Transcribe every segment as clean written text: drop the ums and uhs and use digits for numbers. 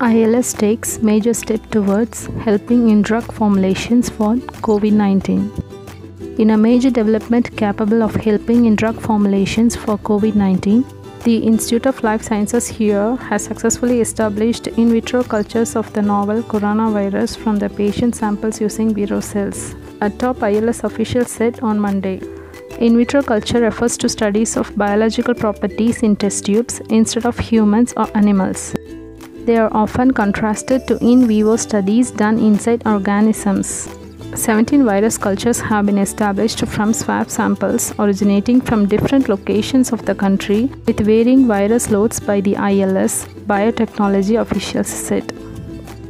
ILS takes major step towards helping in drug formulations for COVID-19. In a major development capable of helping in drug formulations for COVID-19, the Institute of Life Sciences here has successfully established in vitro cultures of the novel coronavirus from the patient samples using Vero cells, a top ILS official said on Monday. In vitro culture refers to studies of biological properties in test tubes instead of humans or animals. They are often contrasted to in vivo studies done inside organisms. 17 virus cultures have been established from swab samples originating from different locations of the country with varying virus loads by the ILS biotechnology officials said.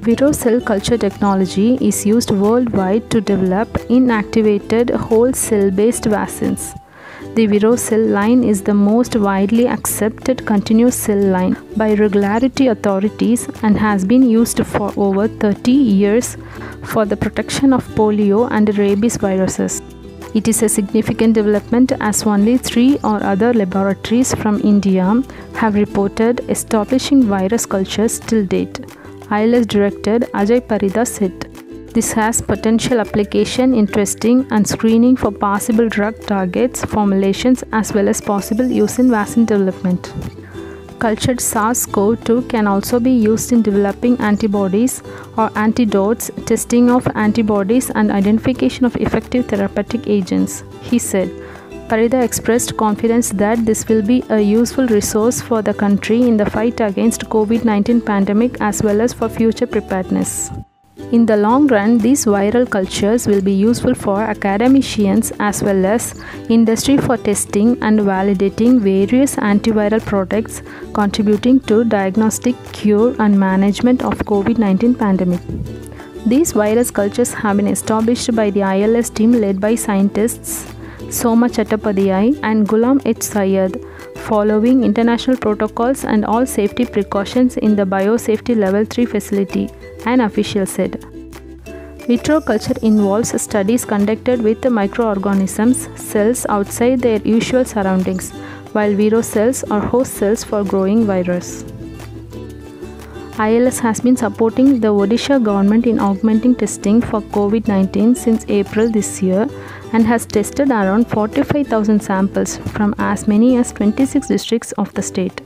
Vero cell culture technology is used worldwide to develop inactivated whole cell-based vaccines. The Vero cell line is the most widely accepted continuous cell line by regulatory authorities and has been used for over 30 years for the protection of polio and rabies viruses. It is a significant development as only 3 or other laboratories from India have reported establishing virus cultures till date, ILS Director Ajay Parida said. This has potential application in testing and screening for possible drug targets, formulations, as well as possible use in vaccine development. Cultured SARS-CoV-2 can also be used in developing antibodies or antidotes, testing of antibodies, and identification of effective therapeutic agents, he said. Parida expressed confidence that this will be a useful resource for the country in the fight against COVID-19 pandemic as well as for future preparedness. In the long run, these viral cultures will be useful for academicians as well as industry for testing and validating various antiviral products contributing to diagnostic, cure and management of COVID-19 pandemic. These virus cultures have been established by the ILS team led by scientists Soma Chattopadhyay and Ghulam H. Syed, following international protocols and all safety precautions in the Biosafety Level 3 facility, an official said. Vitro culture involves studies conducted with microorganisms, cells outside their usual surroundings, while Vero cells are host cells for growing virus. ILS has been supporting the Odisha government in augmenting testing for COVID-19 since April this year and has tested around 45,000 samples from as many as 26 districts of the state.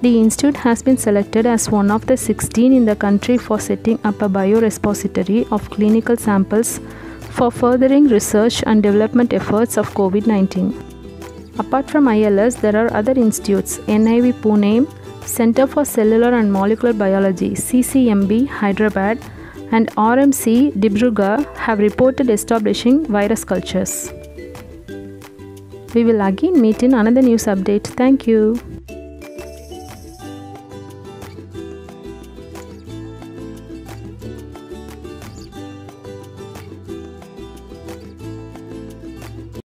The institute has been selected as one of the 16 in the country for setting up a biorepository of clinical samples for furthering research and development efforts of COVID-19. Apart from ILS, there are other institutes, NIV Pune, Center for Cellular and Molecular Biology, CCMB, Hyderabad, and RMC, Dibrugarh have reported establishing virus cultures. We will again meet in another news update. Thank you.